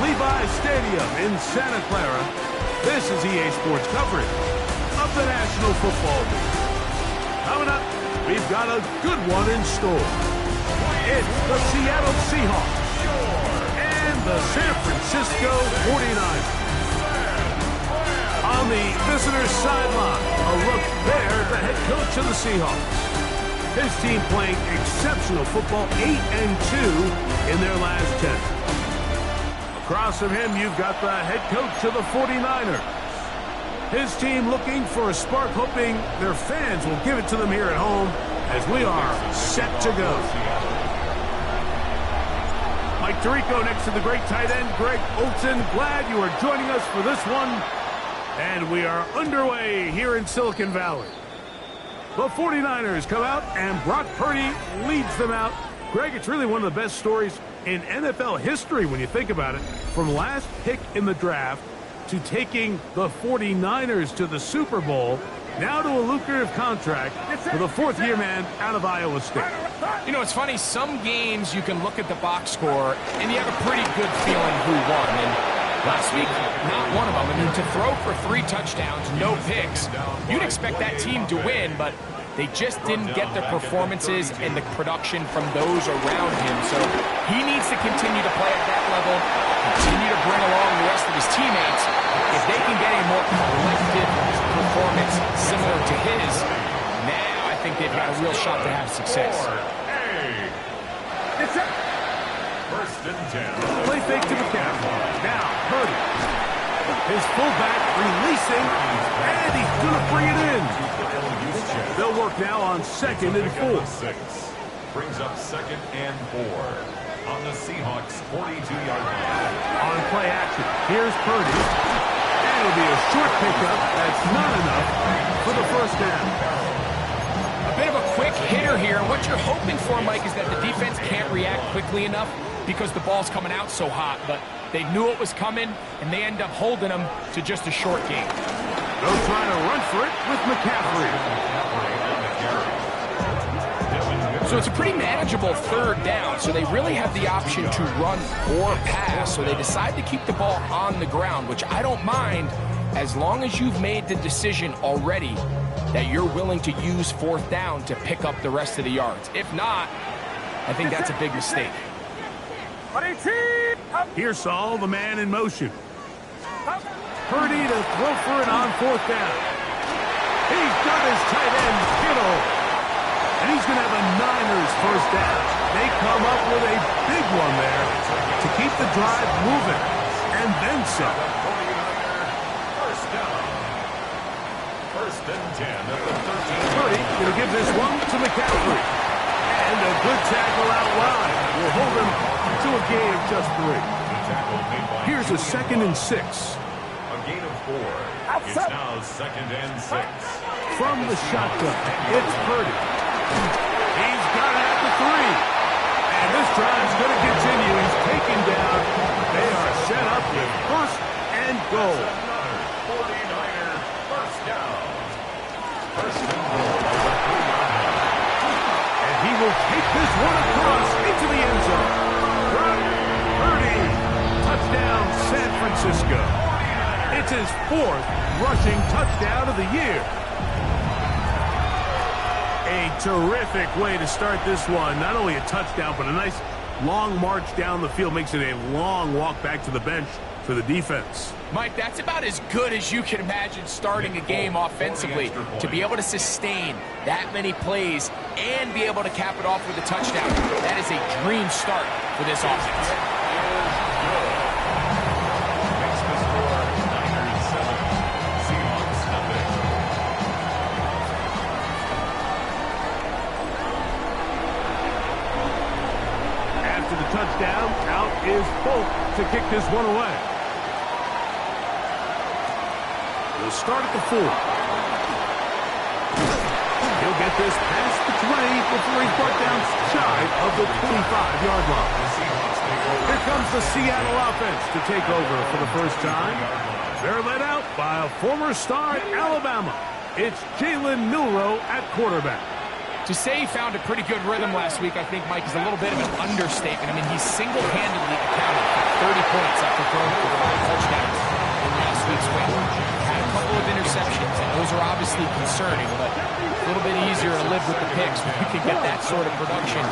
Levi's Stadium in Santa Clara, this is EA Sports coverage of the National Football League. Coming up, we've got a good one in store. It's the Seattle Seahawks and the San Francisco 49ers. On the visitor's sideline, a look there at the head coach of the Seahawks. His team playing exceptional football, 8-2 in their last 10. Across from him, you've got the head coach of the 49ers. His team looking for a spark, hoping their fans will give it to them here at home as we are set to go. Mike Tirico next to the great tight end, Greg Olsen. Glad you are joining us for this one. And we are underway here in Silicon Valley. The 49ers come out, and Brock Purdy leads them out. Greg, it's really one of the best stories in NFL history when you think about it. From last pick in the draft to taking the 49ers to the Super Bowl, now to a lucrative contract with a fourth-year man out of Iowa State. You know, it's funny. Some games you can look at the box score, and you have a pretty good feeling who won. And last week, not one of them. I mean, to throw for 3 touchdowns, no picks, you'd expect that team to win, but they just didn't get the performances and the production from those around him. So he needs to continue to play at that level, continue to bring along the rest of his teammates. If they can get a more collective performance similar to his, now I think they've got a real shot to have success. First and 10. Play fake to McCaffrey. Now, Purdy. His fullback releasing, and he's going to bring it in. They'll work now on 2nd and 4. 6. Brings up 2nd and 4 on the Seahawks 42-yard line. On play action, here's Purdy. And it'll be a short pickup. That's not enough for the first down. A bit of a quick hitter here. What you're hoping for, Mike, is that the defense can't react quickly enough because the ball's coming out so hot. But they knew it was coming, and they end up holding them to just a short game. They'll try to run for it with McCaffrey. So it's a pretty manageable 3rd down, so they really have the option to run or pass. So they decide to keep the ball on the ground, which I don't mind as long as you've made the decision already that you're willing to use 4th down to pick up the rest of the yards. If not, I think that's a big mistake. Here's Saul, the man in motion. Purdy to throw for it on 4th down. He's got his tight end, Kittle. And he's going to have a Niners first down. They come up with a big one there to keep the drive moving. And then some. First down. First and 10 at the 13. Purdy going to give this one to McCaffrey. And a good tackle out wide will hold him to a gain of just 3. Here's a 2nd and 6. A gain of 4. It's now 2nd and 6. From the shotgun, it's Purdy. He's got it at the 3. And this drive's going to continue. He's taken down. They are set up with 1st and goal. 49er first down. First and goal. And he will take this one across into the end zone. Purdy, touchdown San Francisco. It's his 4th rushing touchdown of the year. A terrific way to start this one. Not only a touchdown, but a nice long march down the field. Makes it a long walk back to the bench for the defense. Mike, that's about as good as you can imagine starting a game offensively. To be able to sustain that many plays and be able to cap it off with a touchdown, that is a dream start for this offense. Makes the score Niners 7, Seahawks nothing. After the touchdown, out is Folk to kick this one away. We'll start at the 4. He'll get this past the 20 before he's brought down shy of the 25-yard line. Here comes the Seattle offense to take over for the first time. They're led out by a former star at Alabama. It's Jalen Milroe at quarterback. To say he found a pretty good rhythm last week, I think, Mike, is a little bit of an understatement. I mean, he single-handedly accounted for 30 points after throwing for 5 touchdowns in last week's win. Had a couple of interceptions, and those are obviously concerning, but a little bit easier to live with the picks when you can get that sort of production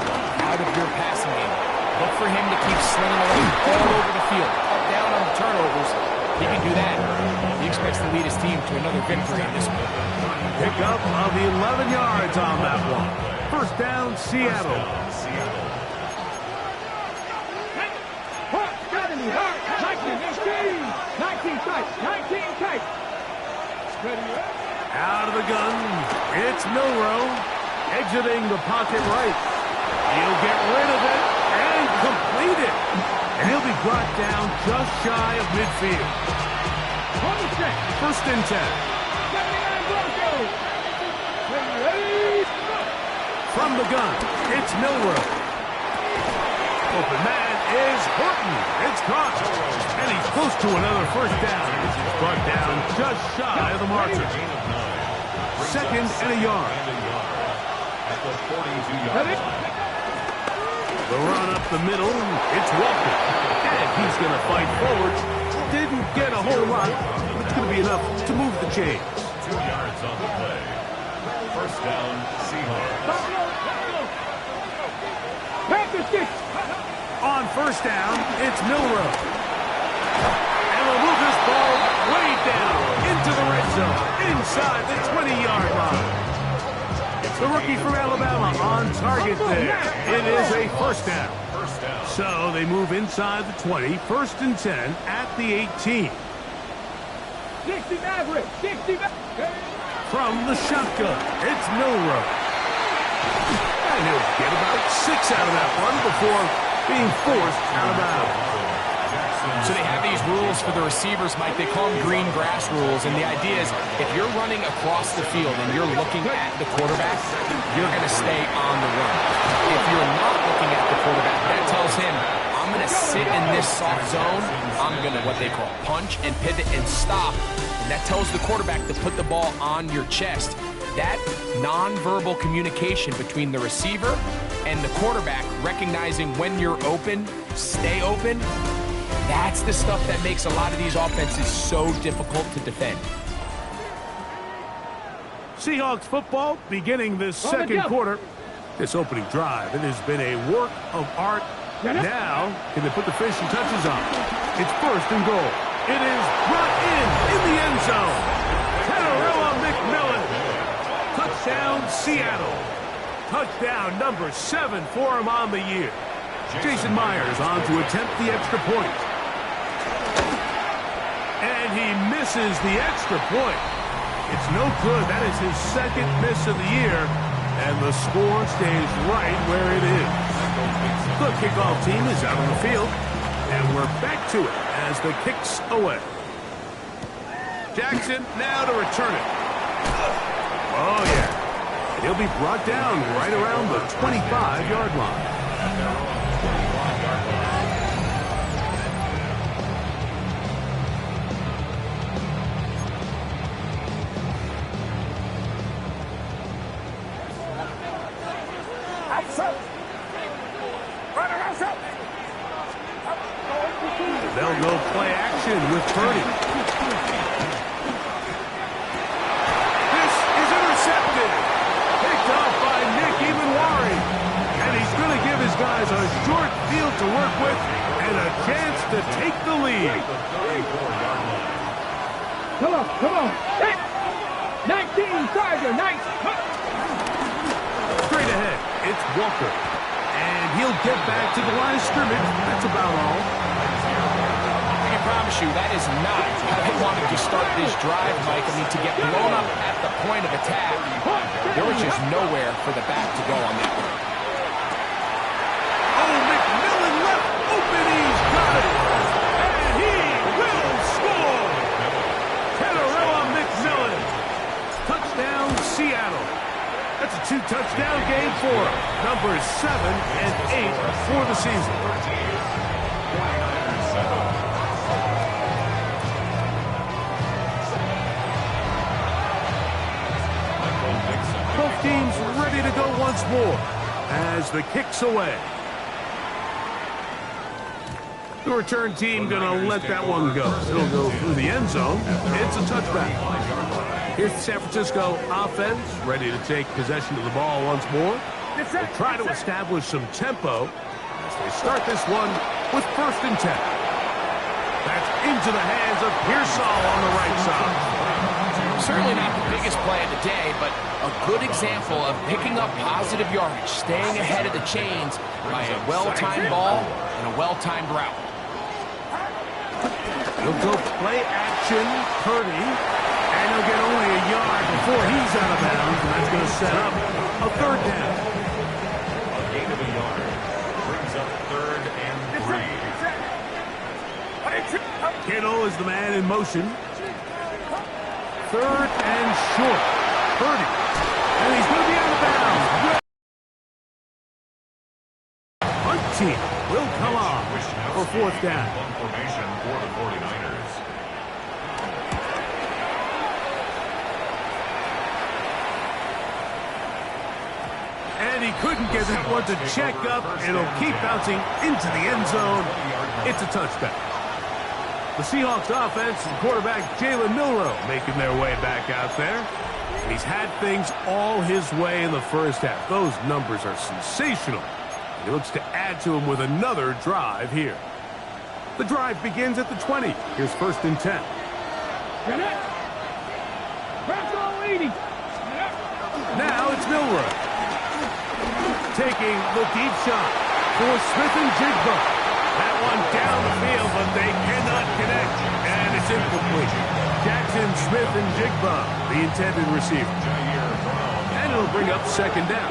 out of your passing game. Look for him to keep slinging away all over the field, cut down on the turnovers. He can do that. He expects to lead his team to another victory in this one. Pickup of 11 yards on that one. First down, Seattle. 19 tight. Out of the gun, it's Milroe, exiting the pocket right. He'll get rid of it and complete it. And he'll be brought down just shy of midfield. First and 10. From the gun, it's Milroe. Open man is Horton. It's caught. And he's close to another first down. He's brought down just shy of the marker. Second and a yard. At the 42-yard line. The run up the middle, it's Walker. And he's going to fight forward. Didn't get a whole lot, but it's going to be enough to move the chains. 2 yards on the play. First down, Seahawks. On first down, it's Milroe. And we'll move this ball way down into the red zone, inside the 20-yard line. The rookie from Alabama on target there. It is a first down. So they move inside the 20, first and 10 at the 18. 60 Maverick. From the shotgun, it's Milroe. And he'll get about 6 out of that one before being forced out of bounds. So they have these rules for the receivers, Mike. They call them green grass rules. And the idea is if you're running across the field and you're looking at the quarterback, you're going to stay on the run. If you're not looking at the quarterback, that tells him, I'm going to sit in this soft zone. I'm going to, what they call, punch and pivot and stop. And that tells the quarterback to put the ball on your chest. That nonverbal communication between the receiver and the quarterback, recognizing when you're open, stay open, that's the stuff that makes a lot of these offenses so difficult to defend. Seahawks football beginning this second quarter. This opening drive, it has been a work of art. Now, can they put the finishing touches on? It's first and goal. It is brought in the end zone. Kenarella McMillan. Touchdown, Seattle. Touchdown number 7 for him on the year. Jason Myers on to attempt the extra point. And he misses the extra point. It's no good. That is his second miss of the year. And the score stays right where it is. The kickoff team is out on the field. And we're back to it as the kick's away. Jackson now to return it. Oh, yeah. He'll be brought down right around the 25-yard line. They'll go play action with Purdy. This is intercepted. Picked off by Nick Ebenwari. And he's going to give his guys a short field to work with and a chance to take the lead. Come on. 19, Tiger, 19. Straight ahead, it's Walker. And he'll get back to the line of scrimmage. That's about all. I promise you, that is not how they wanted to start this drive, Mike. I mean, to get blown up at the point of attack, there was just nowhere for the back to go on that one. Oh, McMillan left open. He's got it. And he will score. Kenarella McMillan. Touchdown, Seattle. That's a 2-touchdown game for him. Numbers 7 and 8 for the season. Both teams ready ready to go once more as the kick's away. The return team going to let that one go. It'll go through the end zone. It's a touchback. Here's the San Francisco offense, ready to take possession of the ball once more. They'll try to establish some tempo as they start this one with 1st and 10. That's into the hands of Pearsall on the right side. Certainly not the biggest play of the day, but a good example of picking up positive yardage, staying ahead of the chains by a well-timed ball and a well-timed route. He'll go play action, Purdy, and he'll get only a yard before he's out of bounds, and that's going to set up a 3rd down. A gain of a yard brings up 3rd and 3. Kittle is the man in motion. 3rd and short. Purdy. And he's going to be out of bounds. Punt team will come on for 4th down. Punt formation for the 49ers. And he couldn't get that one to check up. It'll keep bouncing into the end zone. It's a touchback. The Seahawks offense and quarterback Jalen Milroe making their way back out there. He's had things all his way in the first half. Those numbers are sensational. He looks to add to them with another drive here. The drive begins at the 20. Here's 1st and 10. Now it's Milroe. Taking the deep shot for Smith and Jigba. That one down the field, but they cannot connect, and it's incomplete. Jackson, Smith, and Jigba, the intended receiver. And it'll bring up 2nd down.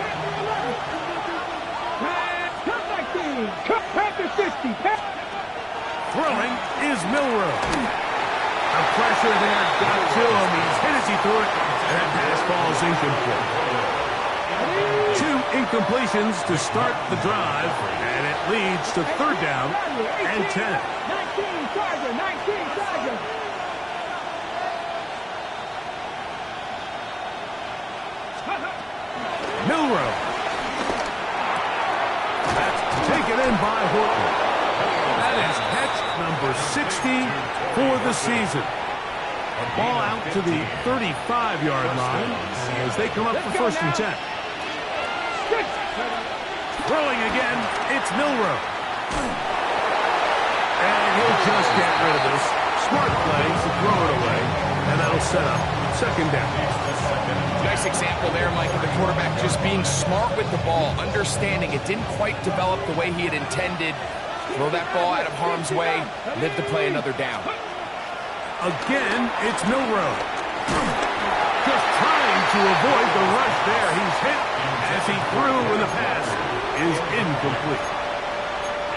Throwing is Milroe. The pressure there got to him. He's hit as he threw it, and that pass falls incomplete. 2 incompletions to start the drive, and it leads to 3rd down and 10. 19 Charger. Milroe. That's taken in by Horton. That is catch number 60 for the season. Ball out to the 35-yard line as they come up for 1st and 10. Throwing again, it's Milroe. And he'll just get rid of this. Smart play to throw it away, and that'll set up 2nd down. Nice example there, Mike, of the quarterback just being smart with the ball, understanding it didn't quite develop the way he had intended. Throw that ball out of harm's way, live to play another down. Again, it's Milroe. Just trying to avoid the rush there. He's hit as he threw, and the pass is incomplete.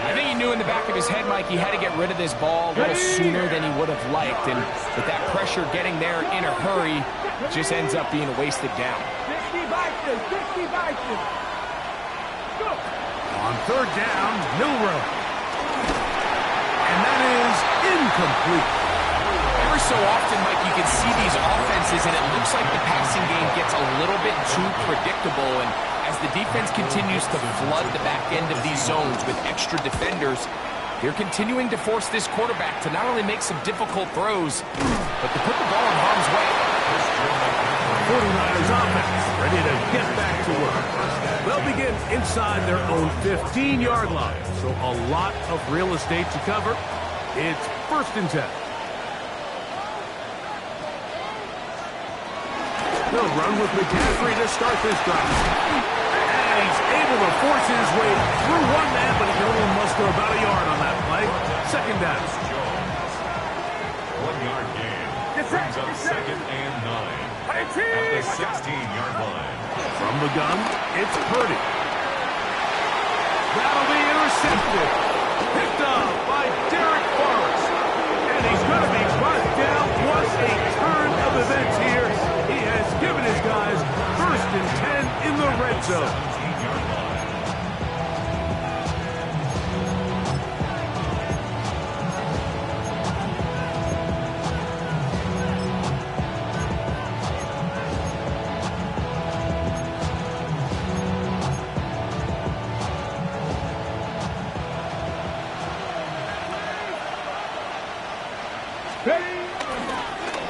I think he knew in the back of his head, Mike, he had to get rid of this ball a little sooner than he would have liked. And with that pressure getting there in a hurry, it just ends up being a wasted down. 60 Vikings. On 3rd down, Milroe. And that is incomplete. Every so often, Mike, you can see these offenses, and it looks like the passing game gets a little bit too predictable. And as the defense continues to flood the back end of these zones with extra defenders, they're continuing to force this quarterback to not only make some difficult throws, but to put the ball in harm's way. 49ers offense ready to get back to work. They'll begin inside their own 15-yard line, so a lot of real estate to cover. It's 1st and 10. They'll run with McCaffrey to start this drive. And he's able to force his way through one man, but he can only muster about a yard on that play. 2nd down. 1-yard gain. Brings up 2nd and 9. At the 16-yard line. From the gun, it's Purdy. That'll be intercepted. Picked up by Derek Forrest. And he's going to be brought down. What a turn of events here. He has given his guys 1st and 10 in the red zone.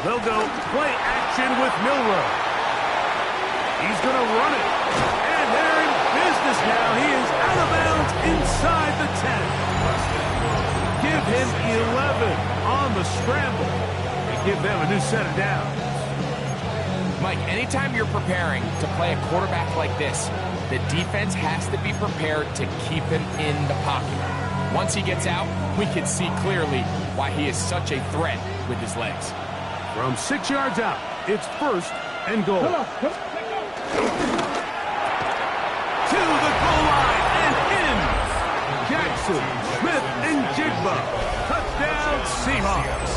They'll go play action with Milroe. He's going to run it. And they're in business now. He is out of bounds inside the 10. Give him 11 on the scramble and give them a new set of downs. Mike, anytime you're preparing to play a quarterback like this, the defense has to be prepared to keep him in the pocket. Once he gets out, we can see clearly why he is such a threat with his legs. From 6 yards out, it's 1st and goal. To the goal line and in. Jackson, Smith, and Jigba. Touchdown, Seahawks.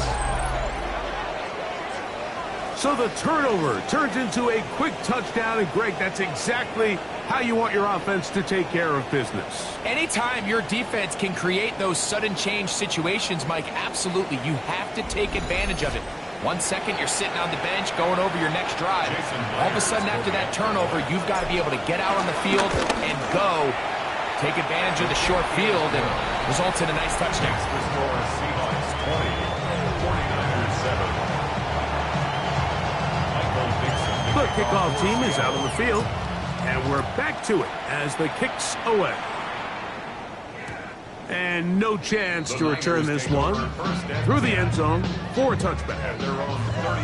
So the turnover turns into a quick touchdown, and Greg, that's exactly how you want your offense to take care of business. Anytime your defense can create those sudden change situations, Mike, absolutely, you have to take advantage of it. 1 second, you're sitting on the bench going over your next drive. All of a sudden, after that turnover, you've got to be able to get out on the field and go. Take advantage of the short field and results in a nice touchdown. Seahawks 20, 49ers 7. The kickoff team is out on the field, and we're back to it as the kick's away. And no chance to return this one through the end zone for a touchback.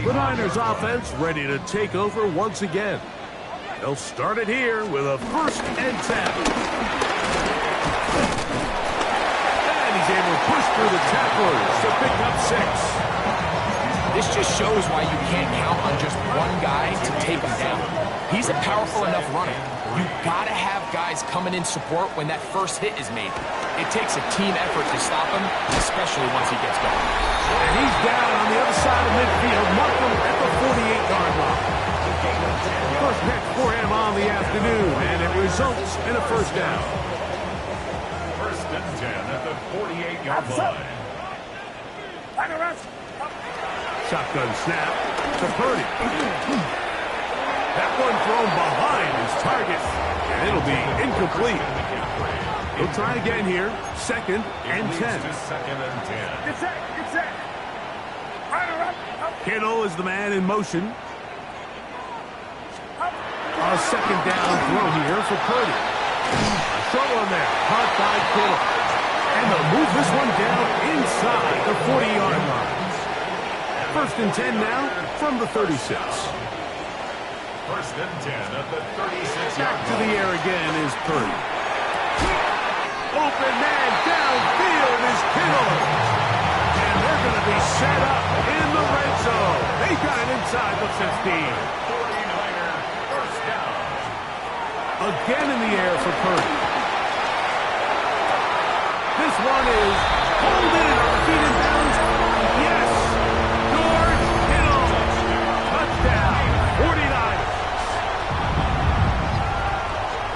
The Niners offense ready to take over once again. They'll start it here with a 1st and 10. And he's able to push through the tacklers to pick up 6. This just shows why you can't count on just one guy to take him down. He's a powerful enough runner. You've got to have guys coming in support when that first hit is made. It takes a team effort to stop him, especially once he gets going. And he's down on the other side of midfield, Markham at the 48-yard line. First catch for him on the afternoon, and it results in a 1st down. 1st and 10 at the 48-yard line. Shotgun snap to Purdy. That one thrown behind his target, and it'll be incomplete. He'll try again here. 2nd and 10. 2nd and 10. Get set. Kittle is the man in motion. A 2nd down throw here for Purdy. A short one there, caught by Kittle. And they'll move this one down inside the 40-yard line. 1st and 10 now from the 36. 1st and 10 at the 36-yard line. Back to the air again is Purdy. Open man downfield is Kittle. And they're going to be set up in the red zone. They got it inside the 15. 49er 1st down. Again in the air for Purdy. This one is pulled in on the feet and bounds. Yes! George Kittle! Touchdown! 49ers.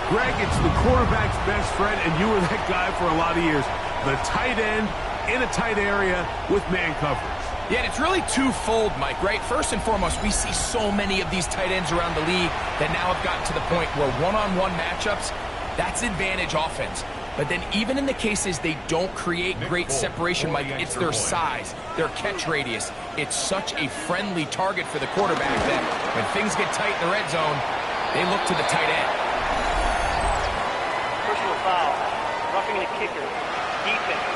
Greg, it's the quarterback's best friend, and you were that guy for a lot of years. The tight end in a tight area with man coverage. Yeah, and it's really twofold, Mike, right? First and foremost, we see so many of these tight ends around the league that now have gotten to the point where one-on-one matchups, that's advantage offense. But then even in the cases they don't create great separation, Mike, it's their size, their catch radius. It's such a friendly target for the quarterback that when things get tight in the red zone, they look to the tight end. Personal foul, roughing the kicker, defense.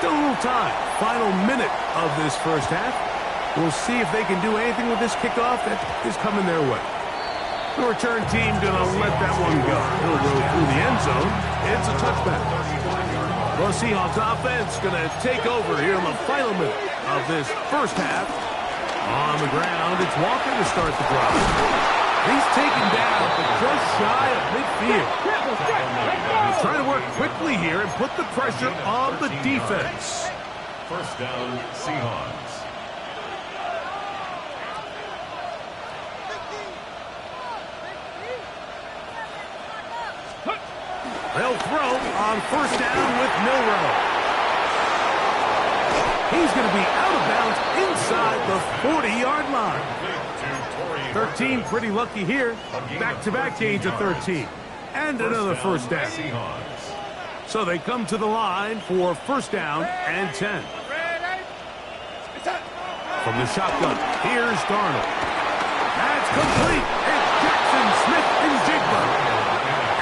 Still a little time. Final minute of this 1st half. We'll see if they can do anything with this kickoff that is coming their way. The return team going to let that one go. He'll go through the end zone. It's a touchback. The Seahawks offense going to take over here in the final minute of this 1st half. On the ground, it's Walker to start the drive. He's taken down, but just shy of midfield. He's trying to work quickly here and put the pressure on the defense. 1st down, Seahawks. They'll throw on 1st down with Milroe. He's going to be out of bounds inside the 40-yard line. 13 pretty lucky here. Back-to-back gains of 13. And another 1st down. So they come to the line for first down and 10. From the shotgun, here's Darnold. That's complete. It's Jackson Smith and Jigba.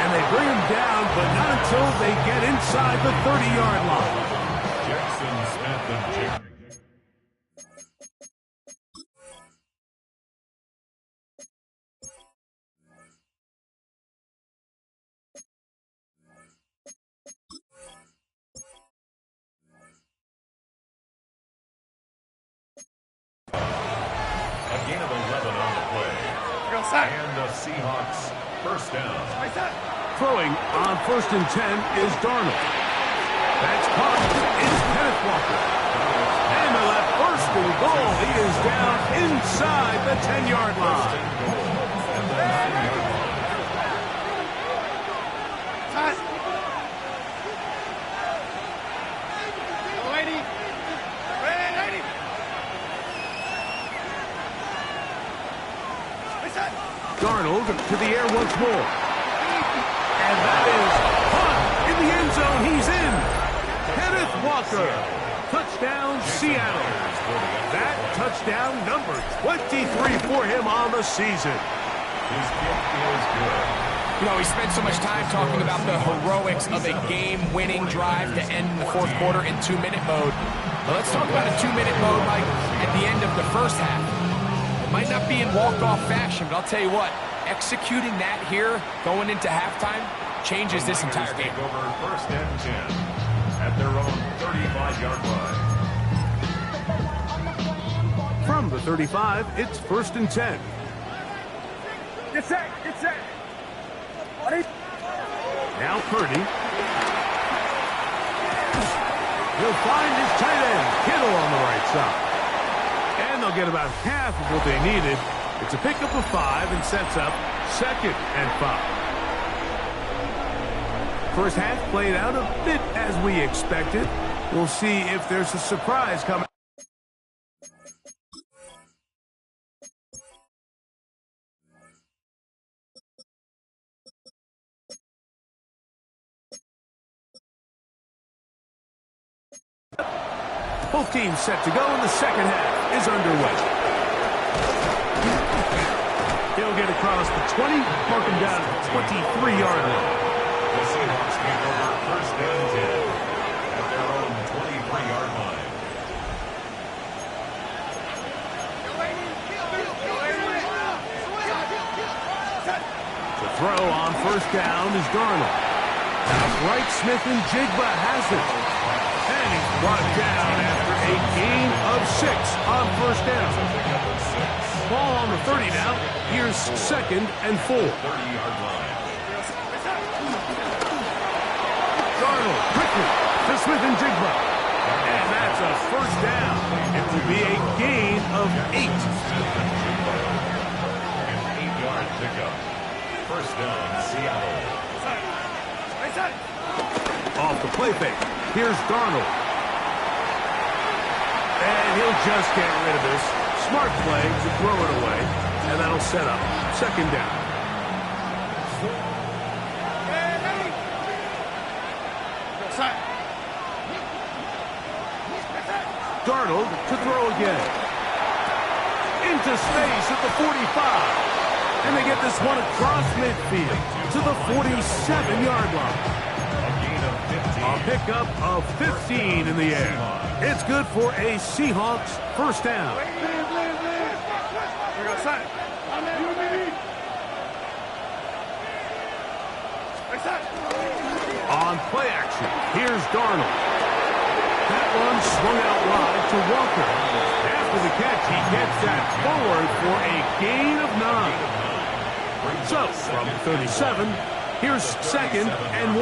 And they bring him down, but not until they get inside the 30-yard line. Jackson Smith and Jigba. A gain of 11 on the play. And the Seahawks first down. Throwing on first and 10 is Darnold. That's caught. It's Kenneth Walker. And the left first and goal. He is down inside the 10-yard line. And the 9-yard line. Darnold to the air once more. And that is caught in the end zone. He's in. Kenneth Walker. Touchdown, Seattle. That touchdown number 23 for him on the season. His kick is good. You know, we spent so much time talking about the heroics of a game-winning drive to end the fourth quarter in 2-minute mode. Well, let's talk about a 2-minute mode like at the end of the first half. Might not be in walk-off fashion, but I'll tell you what, executing that here, going into halftime, changes this entire game. Take over first and 10 at their own 35-yard line. From the 35, it's first and 10. Get set. Now Purdy. He'll find his tight end, Kittle, on the right side. And they'll get about half of what they needed. It's a pickup of 5 and sets up second and 5. First half played out a bit as we expected. We'll see if there's a surprise coming. Both teams set to go, and the second half is underway. He'll get across the 20, mark him down at the 23-yard line. The Seahawks take over first and 10 at their own 23-yard line. The throw on first down is Darnold. Out right, Smith and Jigba has it. And he's brought down after a gain of 6 on first down. Ball on the 30 now. Here's second and 4. 30-yard line. Darnold quickly to Smith and Jigba. And that's a first down. It will be a gain of 8. An 8-yard pickup. First down, Seattle. Off the play fake. Here's Darnold. And he'll just get rid of this. Smart play to throw it away. And that'll set up second down. Darnold to throw again. Into space at the 45. And they get this one across midfield to the 47-yard line. A pickup of 15 in the air. It's good for a Seahawks first down. On play action, here's Darnold. That one swung out wide to Walker. After the catch, he gets that forward for a gain of 9. So, from 37, here's second and 1.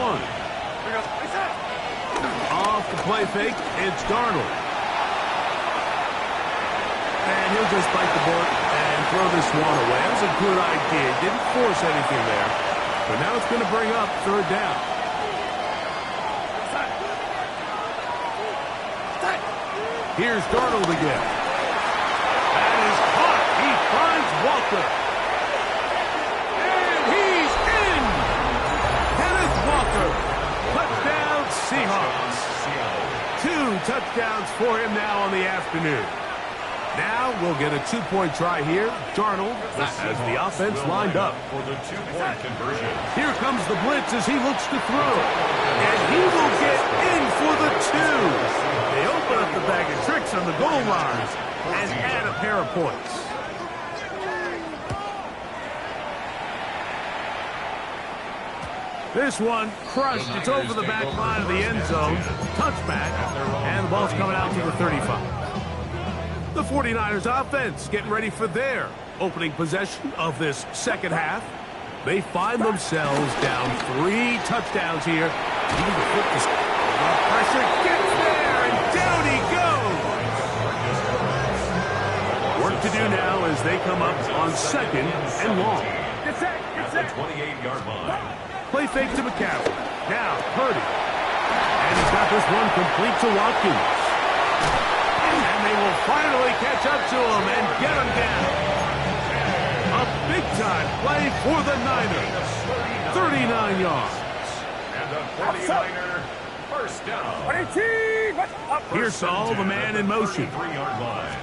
Off the play fake, it's Darnold. And he'll just bite the bullet and throw this one away. That was a good idea. Didn't force anything there. But now it's going to bring up third down. Here's Darnold again. That is caught. He finds Walker. And he's in. Kenneth Walker. Touchdown. Seahawks. 2 touchdowns for him now on the afternoon. Now we'll get a 2-point try here. Darnold has the offense lined up. For the 2-point conversion. Here comes the blitz as he looks to throw. And he will get in for the 2. They open up the bag of tricks on the goal line and add a pair of points. This one crushed. It's over the back line of the end zone. Touchback. And the ball's coming out to the 35. The 49ers offense getting ready for their opening possession of this second half. They find themselves down 3 touchdowns here. Even the focus. Pressure gets there, and down he goes. Work to do now as they come up on 2nd and long. At the 28-yard line. Play fake to McCaffrey. Now, Purdy. And he's got this one complete to Watkins. And they will finally catch up to him and get him down. A big-time play for the Niners. 39 yards. And the 49er first down. Here's Saul, the man in motion. 33-yard line.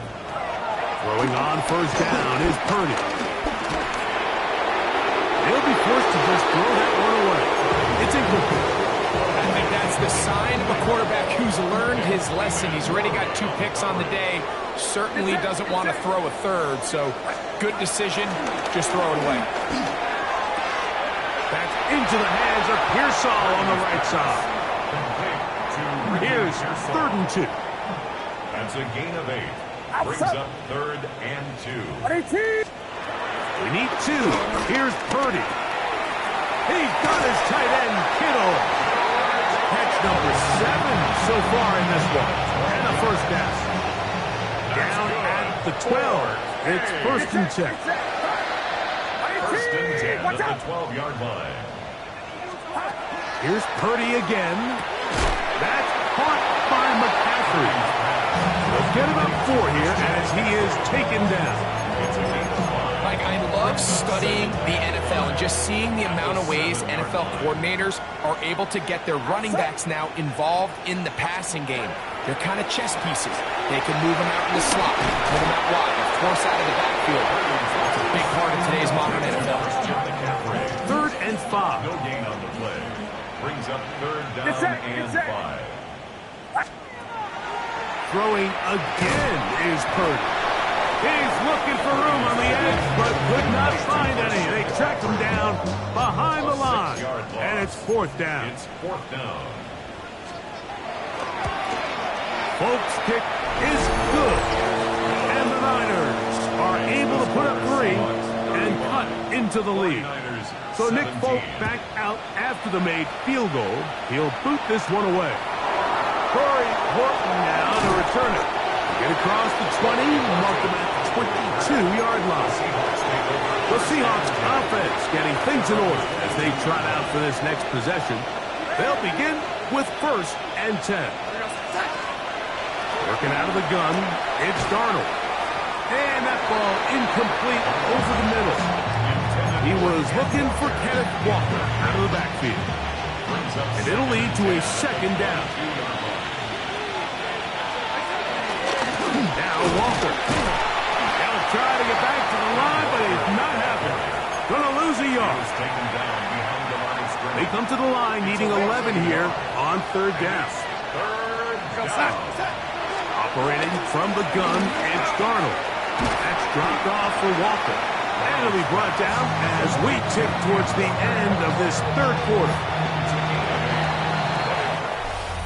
Throwing on first down is Purdy. They'll be forced to just throw that one away. It's incomplete. I think that's the sign of a quarterback who's learned his lesson. He's already got 2 picks on the day. Certainly doesn't want to throw a third, so good decision. Just throw it away. That's into the hands of Pearsall on the right side. Here's 3rd and 2. That's a gain of 8. Brings up 3rd and 2. We need 2. Here's Purdy. He's got his tight end, Kittle. Catch number 7 so far in this one. And the first down. Down at the 12. It's 1st and 10. 1st and 10 at the 12-yard line. Here's Purdy again. That's caught by McCaffrey. They'll get him up 4 here as he is taken down. It's a gain of 5. Like, I love studying the NFL and just seeing the amount of ways NFL coordinators are able to get their running backs now involved in the passing game. They're kind of chess pieces. They can move them out in the slot, move them out wide, of course out of the backfield. It's a big part of today's modern NFL. 3rd and 5. No gain on the play. Brings up 3rd down and 5. Throwing again is Purdy. He's looking for room on the edge, but could not find any. They tracked him down behind the line, and it's 4th down. It's 4th down. Folks' kick is good, and the Niners are able to put up 3 and cut into the lead. So Nick Folk back out after the made field goal. He'll boot this one away. Corey Horton now to return it. Get across the 20, mark them at the 22-yard line. The Seahawks offense getting things in order as they trot out for this next possession. They'll begin with 1st and 10. Working out of the gun, it's Darnold. And that ball incomplete over the middle. He was looking for Kenneth Walker out of the backfield. And it'll lead to a 2nd down. Now Walker. They'll try to get back to the line, but it's not happening. Gonna lose a yard. They come to the line needing 11 here on 3rd down. Operating from the gun, it's Darnold. That's dropped off for Walker. And it'll be brought down as we tick towards the end of this 3rd quarter.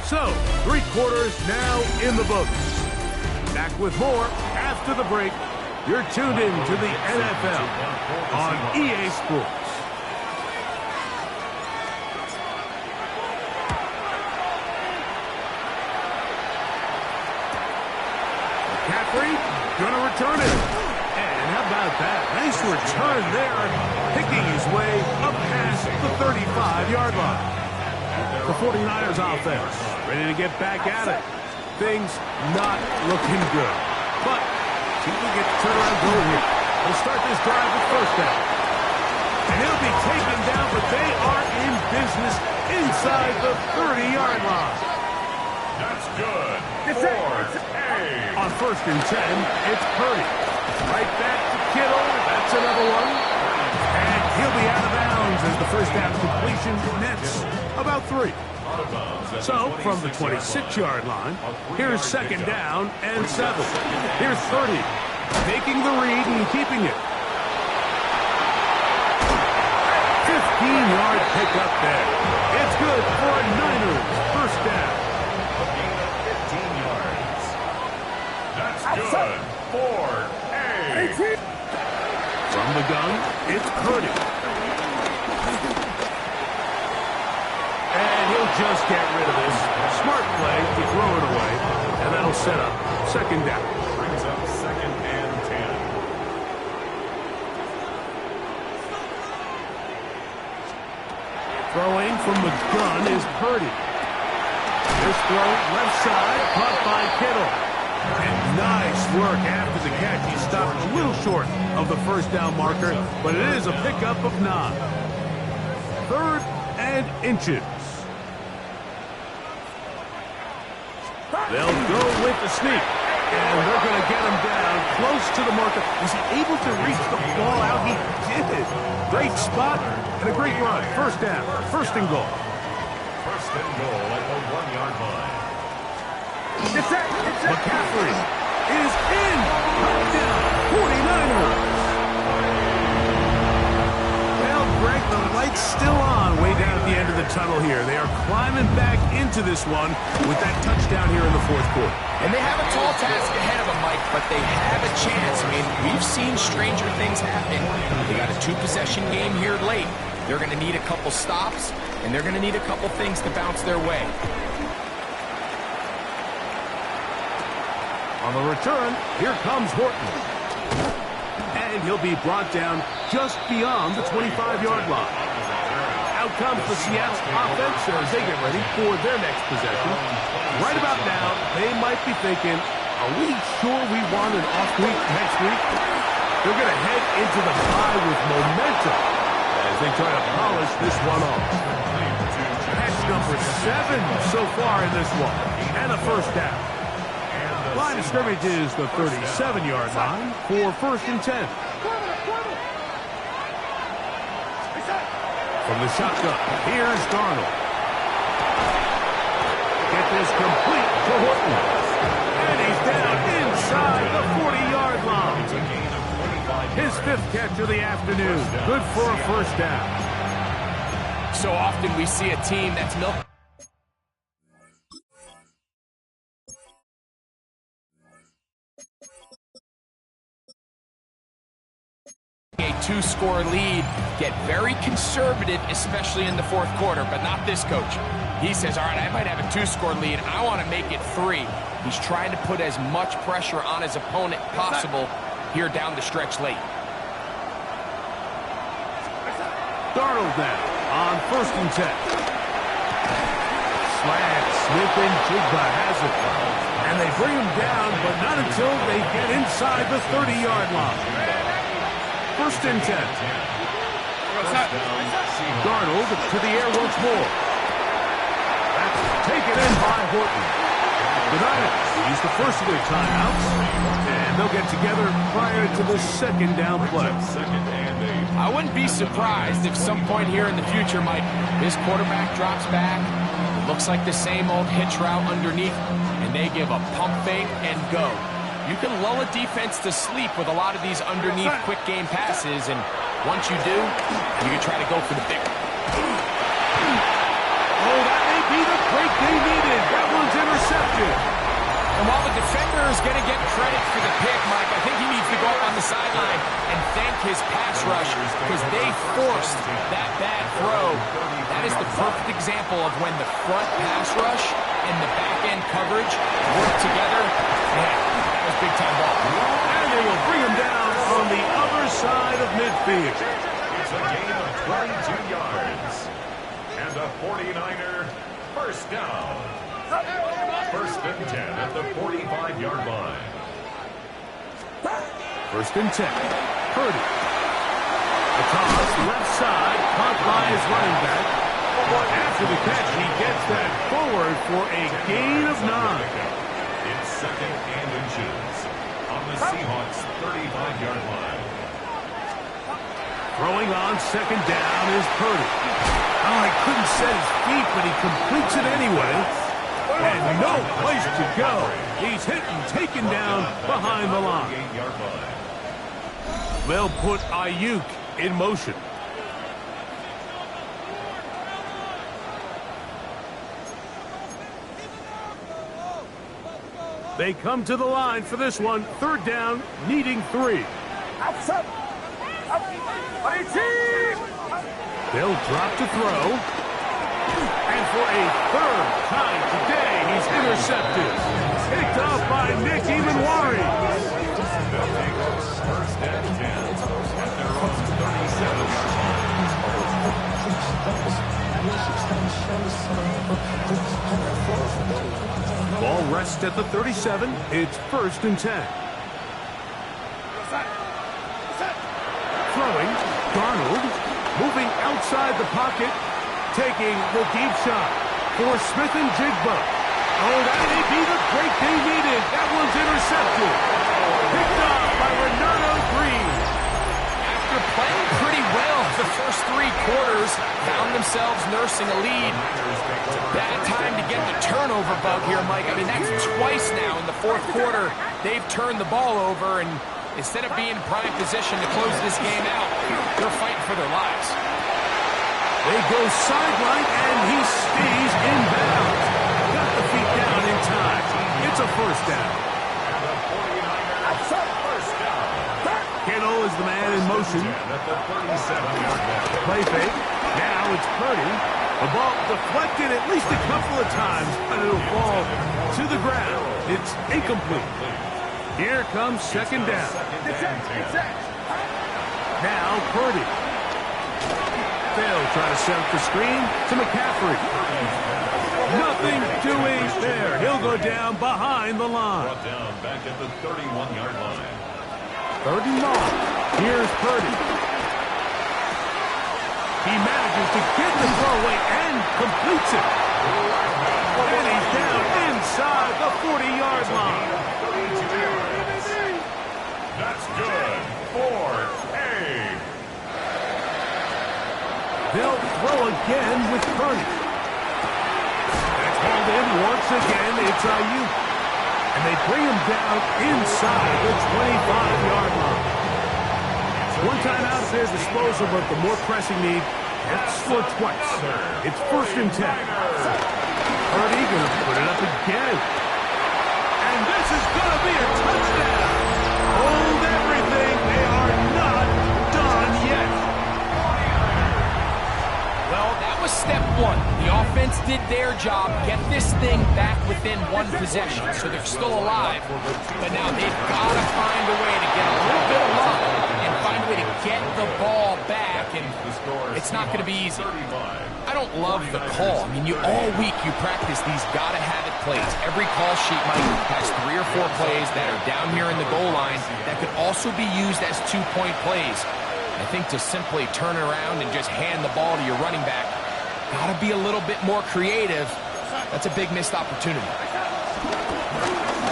So, 3 quarters now in the books. Back with more after the break. You're tuned in to the NFL on EA Sports. McCaffrey gonna return it. And how about that? Nice return there, picking his way up past the 35-yard line. The 49ers offense ready to get back at it. Things not looking good. But see if we get the turnaround goal here. We'll start this drive with 1st down. And he'll be taken down, but they are in business inside the 30-yard line. fourth and 8. On 1st and 10, it's Purdy. Right back to Kittle. That's another one. And he'll be out of bounds as the first down completion nets about 3. So, from the 26-yard line, here's 2nd down and 7. Here's Purdy, making the read and keeping it. 15-yard pickup there. It's good for a Niners first down. A gain of 15 yards. That's good for a 18. From the gun, it's Purdy. And he'll just get rid of this. Smart play to throw it away. And that'll set up 2nd down. Brings up 2nd and 10. Throwing from the gun is Purdy. This throw left side, caught by Kittle. And nice work after the catch. He stopped a little short of the first down marker, but it is a pickup of 9. 3rd and inches. They'll go with the sneak. And they're going to get him down close to the marker. Was he able to reach the ball out? He did. Great spot and a great run. First down. 1st and goal. 1st and goal at the 1-yard line. McCaffrey is in. Touchdown. 49ers. Well, Greg, the light's still on way down at the end of the tunnel here. They are climbing back into this one with that touchdown here in the 4th quarter. And they have a tall task ahead of them, Mike, but they have a chance. I mean, we've seen stranger things happen. They got a 2-possession game here late. They're going to need a couple stops, and they're going to need a couple things to bounce their way. On the return, here comes Horton. And he'll be brought down just beyond the 25-yard line. Out comes the Seattle offense as they get ready for their next possession. Right about now, they might be thinking, are we sure we want an off week next week? They're going to head into the bye with momentum as they try to polish this one off. Catch number 7 so far in this one. And a first down. Line of scrimmage is the 37-yard line for 1st and 10. From the shotgun, here's Darnold. Get this complete to Horton. And he's down inside the 40-yard line. His 5th catch of the afternoon. Good for a first down. So often we see a team that's milking a 2-score lead, get very conservative, especially in the 4th quarter, but not this coach. He says, all right, I might have a 2-score lead. I want to make it 3. He's trying to put as much pressure on his opponent possible here down the stretch late. Darnold now on 1st and 10. Slant, Smith and Jigba has it. And they bring him down, but not until they get inside the 30-yard line. 1st and 10. Darnold to the air once more. That's taken in by Horton. The Niners use the first of their timeouts, and they'll get together prior to the 2nd down play. I wouldn't be surprised if some point here in the future, Mike, this quarterback drops back. It looks like the same old hitch route underneath, and they give a pump fake and go. You can lull a defense to sleep with a lot of these underneath quick game passes, and once you do, you can try to go for the big one. Oh, that may be the break they needed. That one's intercepted. And while the defender is going to get credit for the pick, Mike, I think he needs to go up on the sideline and thank his pass rush because they forced that bad throw. That is the perfect example of when the front pass rush and the back-end coverage work together. Man, that was big-time ball. And they will bring him down on the other side of midfield. It's a gain of 22 yards. And a 49er first down. 1st and 10 at the 45-yard line. 1st and 10. Purdy. The toss, left side, caught by his running back. After the catch, he gets that forward for a gain of 9. second and inches on the Seahawks' 35-yard line. Throwing on second down is Purdy. Oh, he couldn't set his feet, but he completes it anyway. And no place to go. He's hit and taken down behind the line. 38-yard line. They'll put Ayuk in motion. They come to the line for this one. Third down, needing 3. Outside. They'll drop to throw. And for a third time today, he's intercepted. Picked off by Nick Emanwari. They'll take first and 10 at their own 37. Ball rests at the 37. It's first and 10. Throwing, Darnold, moving outside the pocket, taking the deep shot for Smith and Jigba. Oh, that may be the break they needed. That one's intercepted. Picked off by Renato Green. After playing pretty well the first 3 quarters, found themselves nursing a lead. It's a bad time to get the turnover bug here, Mike. I mean, that's twice now in the fourth quarter. They've turned the ball over, and instead of being in prime position to close this game out, they're fighting for their lives. They go sideline, and he stays in bounds. Got the feet down in time. It's a first down. And the 49ers first down. Kittle is the man in motion. At the 37-yard line. Play fake. Now it's Purdy. The ball deflected at least a couple of times, but it'll fall to the ground. It's incomplete. Here comes second down. Now Purdy. They'll try to set up the screen to McCaffrey. Nothing doing there. He'll go down behind the line. Brought down back at the 31-yard line. Third and long. Here's Purdy. He manages to get the throw away and completes it. And he's down inside the 40-yard line. That's good for A. They'll throw again with Purdy. That's hauled in once again. It's Ayuk. And they bring him down inside the 25-yard line. One time out at their disposal, but the more pressing need, that's scored twice. It's first and 10. Purdy going to put it up again. And this is going to be a touchdown. Hold everything. They are not done yet. Well, that was step 1. The offense did their job, get this thing back within 1 possession, so they're still alive. But now they've got to find a way to get a little bit of luck and find a way to get the ball back, and it's not going to be easy. I don't love the call. I mean, all week you practice these gotta-have-it plays. Every call sheet, Mike, has 3 or 4 plays that are down here in the goal line that could also be used as 2-point plays. I think to simply turn around and just hand the ball to your running back, gotta be a little bit more creative. That's a big missed opportunity.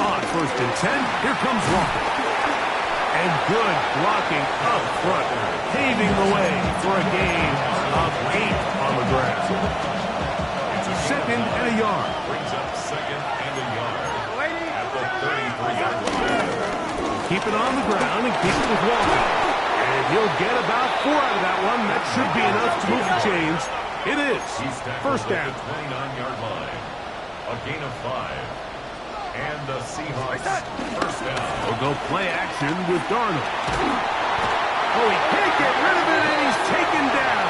On first and 10, here comes Walker. And good blocking up front, paving the way for a gain of 8 on the ground. Second and a yard. Brings up second and a yard at the 33-yard line. Keep it on the ground and keep it with Walker. And he'll get about 4 out of that one. That should be enough to move the chains. It is. First down. The 29-yard line. A gain of 5. And the Seahawks first down. We'll go play action with Darnold. Oh, he can't get rid of it, and he's taken down.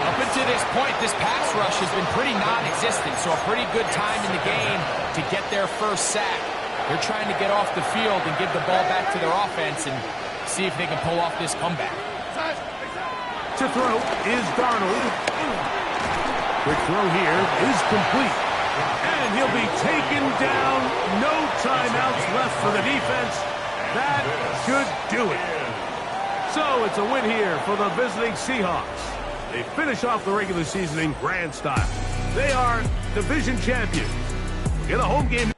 Up until this point, this pass rush has been pretty non-existent, so a pretty good time in the game to get their first sack. They're trying to get off the field and give the ball back to their offense and see if they can pull off this comeback. To throw is Darnold. Quick throw here is complete. And he'll be taken down. No timeouts left for the defense. That should do it. So it's a win here for the visiting Seahawks. They finish off the regular season in grand style. They are division champions. Get a home game.